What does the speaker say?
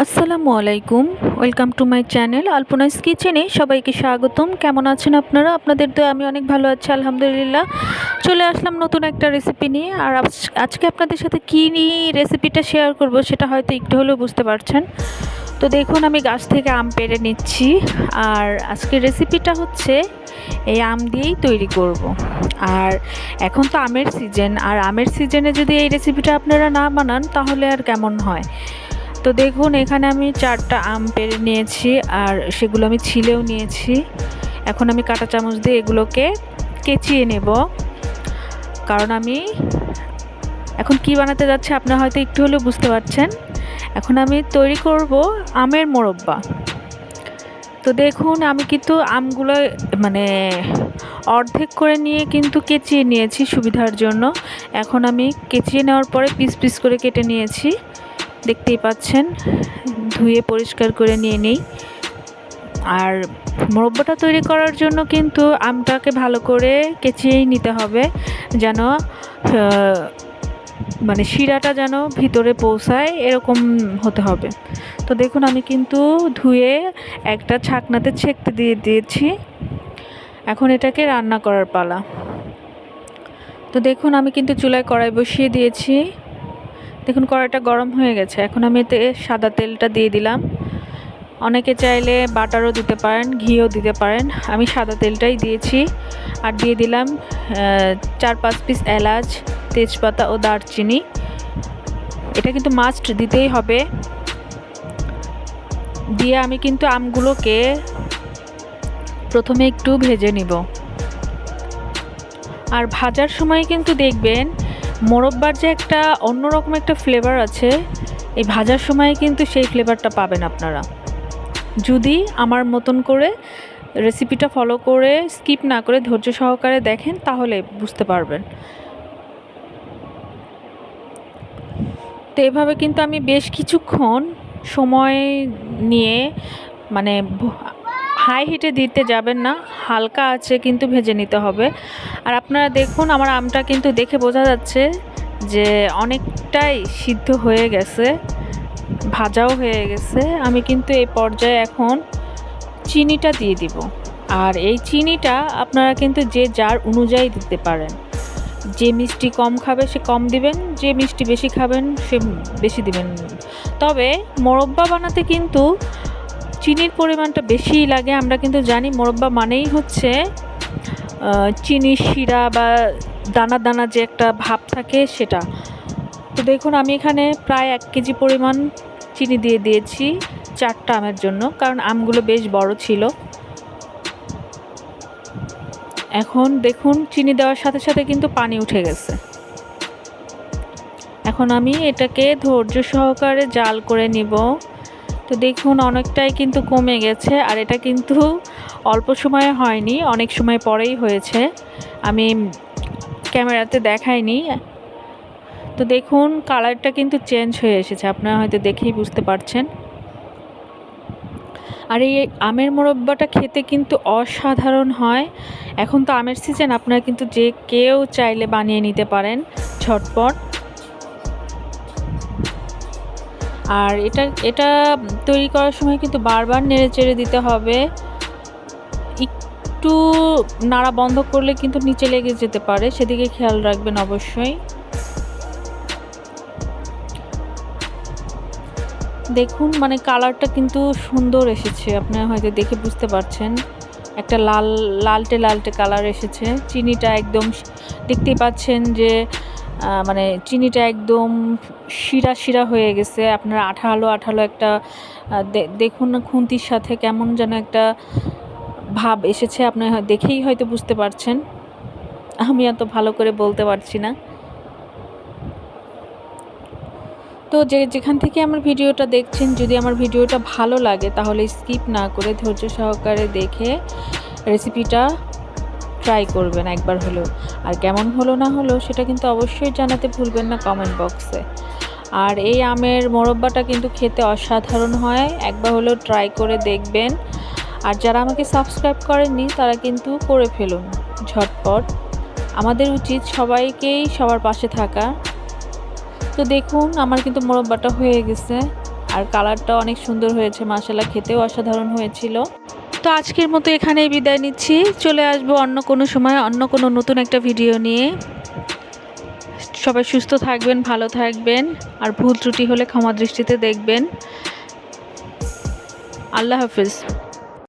আসসালামু আলাইকুম। Welcome to my channel আলপনাস কিচেনে সবাইকে স্বাগতম। কেমন আছেন আপনারা? আপনাদের তো আমি অনেক ভালো আছি আলহামদুলিল্লাহ। চলে আসলাম নতুন একটা রেসিপি নিয়ে। আর আজকে আপনাদের সাথে কী নিয়ে রেসিপিটা শেয়ার করব সেটা হয়তো একটু হলেও বুঝতে পারছেন। তো দেখুন, আমি গাছ থেকে আম পেড়ে নিচ্ছি। আর আজকের রেসিপিটা হচ্ছে এই আম দিয়েই তৈরি করব। আর এখন তো আমের সিজন, আর আমের সিজনে যদি এই রেসিপিটা আপনারা না বানান তাহলে আর কেমন হয়। তো দেখুন, এখানে আমি 4টা আম পেড়ে নিয়েছি, আর সেগুলো আমি ছিলেও নিয়েছি। এখন আমি কাঁটা চামচ দিয়ে এগুলোকে কেচিয়ে নেব, কারণ আমি এখন কি বানাতে যাচ্ছি আপনারা হয়তো একটু হলেও বুঝতে পারছেন। এখন আমি তৈরি করব আমের মোরব্বা। তো দেখুন, আমি কিন্তু আমগুলো মানে অর্ধেক করে নিয়ে কিন্তু কেচিয়ে নিয়েছি সুবিধার জন্য। এখন আমি কেচিয়ে নেওয়ার পরে পিস পিস করে কেটে নিয়েছি, দেখতেই পাচ্ছেন। ধুয়ে পরিষ্কার করে নিয়ে নিই। আর মোরব্বাটা তৈরি করার জন্য কিন্তু আমটাকে ভালো করে কেচিয়েই নিতে হবে, যেন মানে শিরাটা যেন ভিতরে পৌঁছায়, এরকম হতে হবে। তো দেখুন, আমি কিন্তু ধুয়ে একটা ছাকনাতে ছেঁকতে দিয়ে দিয়েছি। এখন এটাকে রান্না করার পালা। তো দেখুন, আমি কিন্তু চুলায় কড়াই বসিয়ে দিয়েছি। দেখুন, কড়াইটা গরম হয়ে গেছে। এখন আমি এতে সাদা তেলটা দিয়ে দিলাম। অনেকে চাইলে বাটারও দিতে পারেন, ঘিও দিতে পারেন। আমি সাদা তেলটাই দিয়েছি। আর দিয়ে দিলাম 4-5 পিস এলাচ, তেজপাতা ও দারচিনি। এটা কিন্তু মাস্ট দিতেই হবে। দিয়ে আমি কিন্তু আমগুলোকে প্রথমে একটু ভেজে নিব। আর ভাজার সময় কিন্তু দেখবেন মোরব্বার যে একটা অন্যরকম একটা ফ্লেভার আছে, এই ভাজার সময় কিন্তু সেই ফ্লেভারটা পাবেন আপনারা যদি আমার মতন করে রেসিপিটা ফলো করে স্কিপ না করে ধৈর্য সহকারে দেখেন, তাহলে বুঝতে পারবেন। তো এভাবে কিন্তু আমি বেশ কিছুক্ষণ সময় নিয়ে, মানে হাই হিটে দিতে যাবেন না, হালকা আছে কিন্তু ভেজে নিতে হবে। আর আপনারা দেখুন, আমার আমটা কিন্তু দেখে বোঝা যাচ্ছে যে অনেকটাই সিদ্ধ হয়ে গেছে, ভাজাও হয়ে গেছে। আমি কিন্তু এই পর্যায়ে এখন চিনিটা দিয়ে দিব। আর এই চিনিটা আপনারা কিন্তু যে যার অনুযায়ী দিতে পারেন। যে মিষ্টি কম খাবে সে কম দিবেন, যে মিষ্টি বেশি খাবেন সে বেশি দিবেন। তবে মোরব্বা বানাতে কিন্তু চিনির পরিমাণটা বেশিই লাগে। আমরা কিন্তু জানি মোরব্বা মানেই হচ্ছে চিনির শিরা বা দানা দানা যে একটা ভাব থাকে সেটা। তো দেখুন, আমি এখানে প্রায় 1 কেজি পরিমাণ চিনি দিয়ে দিয়েছি 4টা আমের জন্য, কারণ আমগুলো বেশ বড় ছিল। এখন দেখুন, চিনি দেওয়ার সাথে সাথে কিন্তু পানি উঠে গেছে। এখন আমি এটাকে ধৈর্য সহকারে জাল করে নিব। তো দেখুন, অনেকটাই কিন্তু কমে গেছে। আর এটা কিন্তু অল্প সময়ে হয়নি, অনেক সময় পরেই হয়েছে, আমি ক্যামেরাতে দেখাইনি। তো দেখুন, কালারটা কিন্তু চেঞ্জ হয়ে এসেছে, আপনারা হয়তো দেখেই বুঝতে পারছেন। আর এই আমের মোরব্বাটা খেতে কিন্তু অসাধারণ হয়। এখন তো আমের সিজন, আপনারা কিন্তু যে কেউ চাইলে বানিয়ে নিতে পারেন ঝটপট। আর এটা তৈরি করার সময় কিন্তু বারবার নেড়ে চেড়ে দিতে হবে। একটু নাড়া বন্ধ করলে কিন্তু নিচে লেগে যেতে পারে, সেদিকে খেয়াল রাখবেন অবশ্যই। দেখুন, মানে কালারটা কিন্তু সুন্দর এসেছে, আপনারা হয়তো দেখে বুঝতে পারছেন। একটা লালটে লালটে কালার এসেছে। চিনিটা একদম দেখতেই পাচ্ছেন যে মানে চিনিটা একদম শিরা শিরা হয়ে গেছে। আপনারা আঠালো আঠালো একটা দেখুন না, খুন্তির সাথে কেমন যেন একটা ভাব এসেছে, আপনারা দেখেই হয়তো বুঝতে পারছেন। আমি এত ভালো করে বলতে পারছি না। তো যেখান থেকে আমার ভিডিওটা দেখছেন, যদি আমার ভিডিওটা ভালো লাগে তাহলে স্কিপ না করে ধৈর্য সহকারে দেখে রেসিপিটা ট্রাই করবেন একবার হলেও। আর কেমন হলো না হলো সেটা কিন্তু অবশ্যই জানাতে ভুলবেন না কমেন্ট বক্সে। আর এই আমের মোরব্বাটা কিন্তু খেতে অসাধারণ হয়, একবার হলেও ট্রাই করে দেখবেন। আর যারা আমাকে সাবস্ক্রাইব করেননি তারা কিন্তু করে ফেলুন ঝটপট। আমাদের উচিত সবাইকেই সবার পাশে থাকা। তো দেখুন, আমার কিন্তু মোরব্বাটা হয়ে গেছে। আর কালারটা অনেক সুন্দর হয়েছে, মাশাআল্লাহ খেতেও অসাধারণ হয়েছিল। তো আজকের মতো এখানেই বিদায় নিচ্ছি, চলে আসবো অন্য কোনো সময় অন্য কোনো নতুন একটা ভিডিও নিয়ে। সবাই সুস্থ থাকবেন, ভালো থাকবেন, আর ভুল ত্রুটি হলে ক্ষমা দৃষ্টিতে দেখবেন। আল্লাহ হাফিজ।